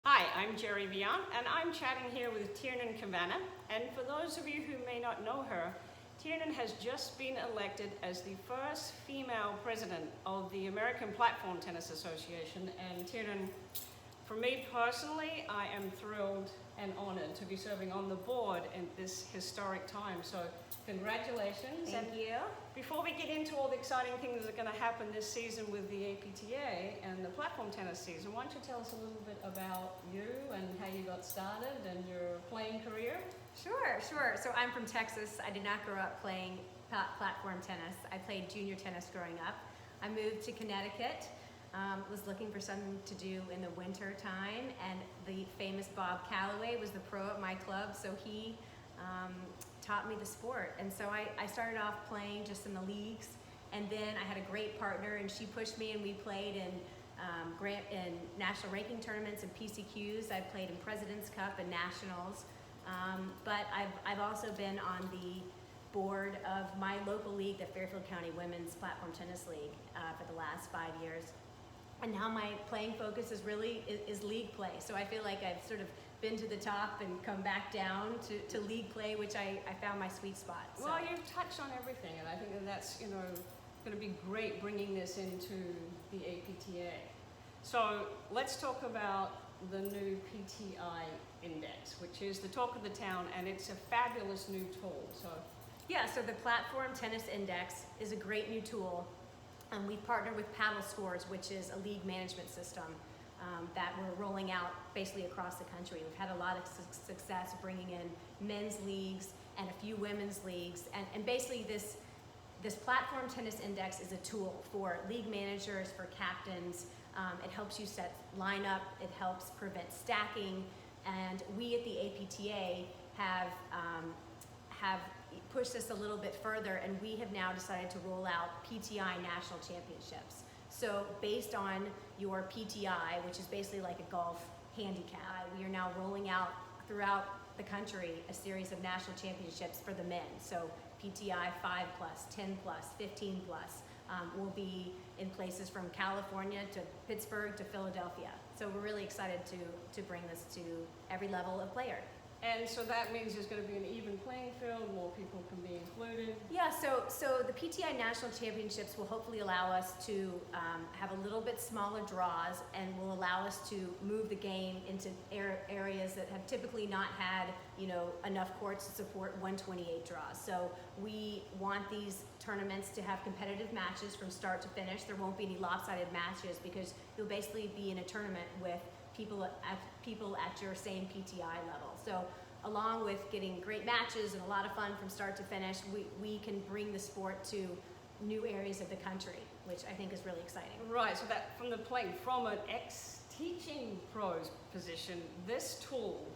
Hi, I'm Gerri Viant, and I'm chatting here with Tiernan Cavanna. And for those of you who may not know her, Tiernan has just been elected as the first female president of the American Platform Tennis Association. And Tiernan, for me personally, I am thrilled and honored to be serving on the board in this historic time. So congratulations. Thank you. Before we get into all the exciting things that are going to happen this season with the APTA and the platform tennis season, why don't you tell us a little bit about you and how you got started and your playing career? Sure. So I'm from Texas. I did not grow up playing platform tennis. I played junior tennis growing up. I moved to Connecticut, was looking for something to do in the winter time, and the famous Bob Calloway was the pro at my club, so he taught me the sport. And so I started off playing just in the leagues, and then I had a great partner, and she pushed me, and we played in national ranking tournaments and PCQs. I played in President's Cup and Nationals, but I've also been on the board of my local league, the Fairfield County Women's Platform Tennis League, for the last 5 years. And now my playing focus is really league play. So I feel like I've sort of been to the top and come back down to league play, which I found my sweet spot. So. Well, you've touched on everything, and I think that's going to be great bringing this into the APTA. So let's talk about the new PTI index, which is the talk of the town, and it's a fabulous new tool. So the Platform Tennis Index is a great new tool. We've partnered with Paddle Scores, which is a league management system that we're rolling out basically across the country. We've had a lot of success bringing in men's leagues and a few women's leagues. And basically this Platform Tennis Index is a tool for league managers, for captains. It helps you set lineup, it helps prevent stacking. And we at the APTA have pushed this a little bit further, and we have now decided to roll out PTI National Championships. So based on your PTI, which is basically like a golf handicap, we are now rolling out throughout the country a series of national championships for the men. So PTI 5+, 10+, 15+, will be in places from California to Pittsburgh to Philadelphia. So we're really excited to bring this to every level of player. And so that means there's going to be an even playing field, more people can be included. Yeah, so the PTI National Championships will hopefully allow us to have a little bit smaller draws, and will allow us to move the game into areas that have typically not had enough courts to support 128 draws. So we want these tournaments to have competitive matches from start to finish. There won't be any lopsided matches, because you'll basically be in a tournament with people at your same PTI level. So along with getting great matches and a lot of fun from start to finish, we can bring the sport to new areas of the country, which I think is really exciting. Right, so that from an ex-teaching pros position, this tool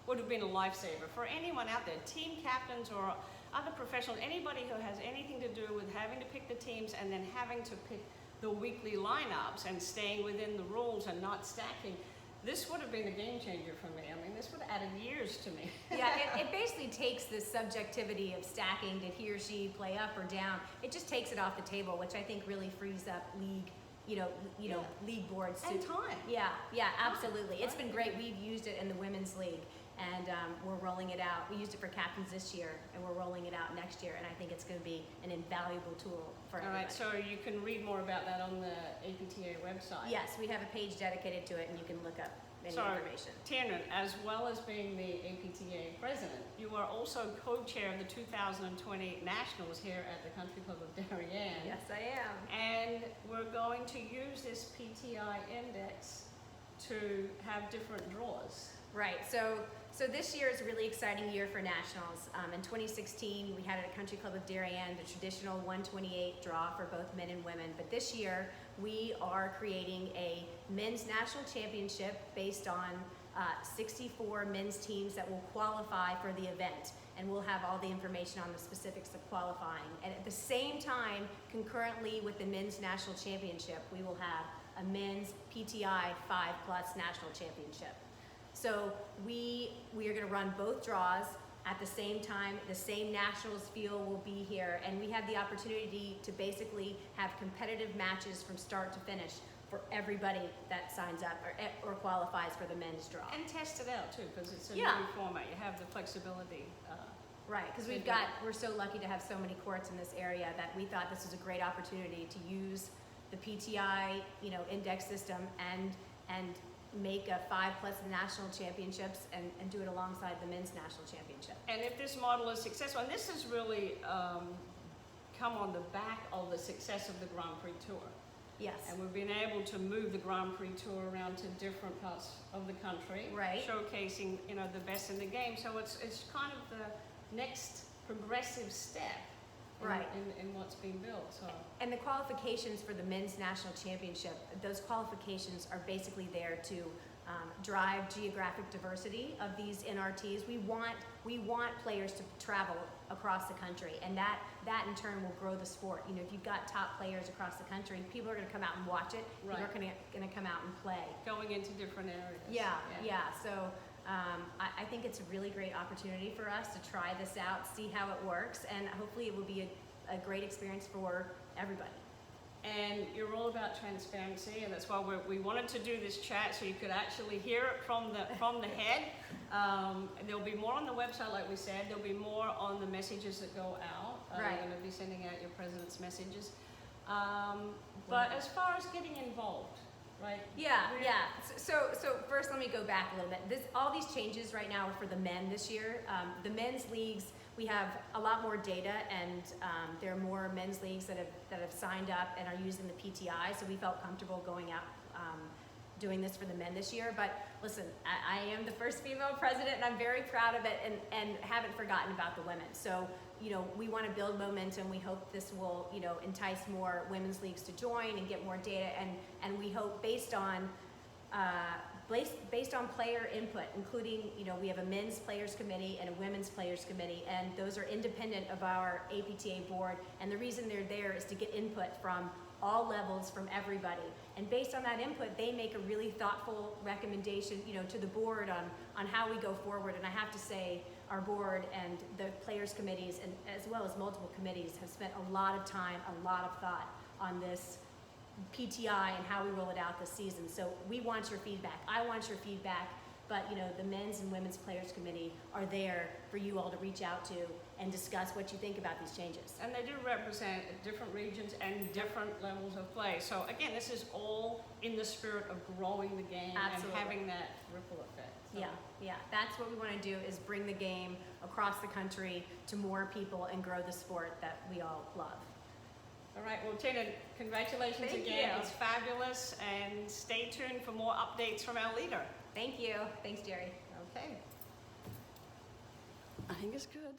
would have been a lifesaver for anyone out there, team captains or other professionals, anybody who has anything to do with having to pick the teams and then having to pick the weekly lineups and staying within the rules and not stacking. This would have been a game changer for me. I mean, this would have added years to me. Yeah, it basically takes the subjectivity of stacking. Did he or she play up or down? It just takes it off the table, which I think really frees up league, league boards. And time. Yeah, absolutely. It's been great. We've used it in the women's league, and we're rolling it out. We used it for captains this year, and we're rolling it out next year, and I think it's going to be an invaluable tool for everybody. All right, so you can read more about that on the APTA website. Yes, we have a page dedicated to it, and you can look up any information. Tiernan, as well as being the APTA president, you are also co-chair of the 2020 Nationals here at the Country Club of Darien. Yes, I am. And we're going to use this PTI index to have different draws. Right, so this year is a really exciting year for nationals. In 2016, we had it at Country Club of Darien, the traditional 128 draw for both men and women. But this year, we are creating a men's national championship based on 64 men's teams that will qualify for the event. And we'll have all the information on the specifics of qualifying. And at the same time, concurrently with the men's national championship, we will have a men's PTI 5+ national championship. So we are going to run both draws at the same time. The same nationals feel will be here, and we have the opportunity to basically have competitive matches from start to finish for everybody that signs up or qualifies for the men's draw. And test it out too, because it's a Yeah. new format. You have the flexibility. Right, because we're so lucky to have so many courts in this area that we thought this was a great opportunity to use the PTI, index system and make a 5+ national championships and do it alongside the men's national championship. And if this model is successful, and this has really come on the back of the success of the Grand Prix Tour. Yes. And we've been able to move the Grand Prix Tour around to different parts of the country, Right. showcasing the best in the game. So it's kind of the next progressive step Right. in what's being built. So. And the qualifications for the men's national championship, those qualifications are basically there to drive geographic diversity of these NRTs. We want players to travel across the country, and that in turn will grow the sport. If you've got top players across the country, people are going to come out and watch it. Right. People are going to come out and play. Going into different areas. Yeah. So I think it's a really great opportunity for us to try this out, see how it works, and hopefully it will be a great experience for everybody. And you're all about transparency, and that's why we wanted to do this chat so you could actually hear it from the head. There'll be more on the website, like we said. There'll be more on the messages that go out. Right. You're going to be sending out your president's messages. But as far as getting involved, right? Yeah. So first, let me go back a little bit. All these changes right now are for the men this year. The men's leagues, we have a lot more data, and there are more men's leagues that have signed up and are using the PTI. So we felt comfortable going out doing this for the men this year. But listen, I am the first female president, and I'm very proud of it, and haven't forgotten about the women. So we want to build momentum. We hope this will entice more women's leagues to join and get more data, and we hope based on player input, including we have a men's players committee and a women's players committee, and those are independent of our APTA board, and the reason they're there is to get input from all levels, from everybody, and based on that input they make a really thoughtful recommendation to the board on how we go forward. And I have to say, our board and the players committees, and as well as multiple committees, have spent a lot of time, a lot of thought on this PTI and how we roll it out this season. So we want your feedback. I want your feedback. But the men's and women's players committee are there for you all to reach out to and discuss what you think about these changes. And they do represent different regions and different levels of play. So again, this is all in the spirit of growing the game. Absolutely. And having that ripple effect. So. Yeah. That's what we want to do, is bring the game across the country to more people and grow the sport that we all love. All right, well, Tiernan, congratulations Thank again. you. It's fabulous, and stay tuned for more updates from our leader. Thank you. Thanks, Gerri. Okay. I think it's good.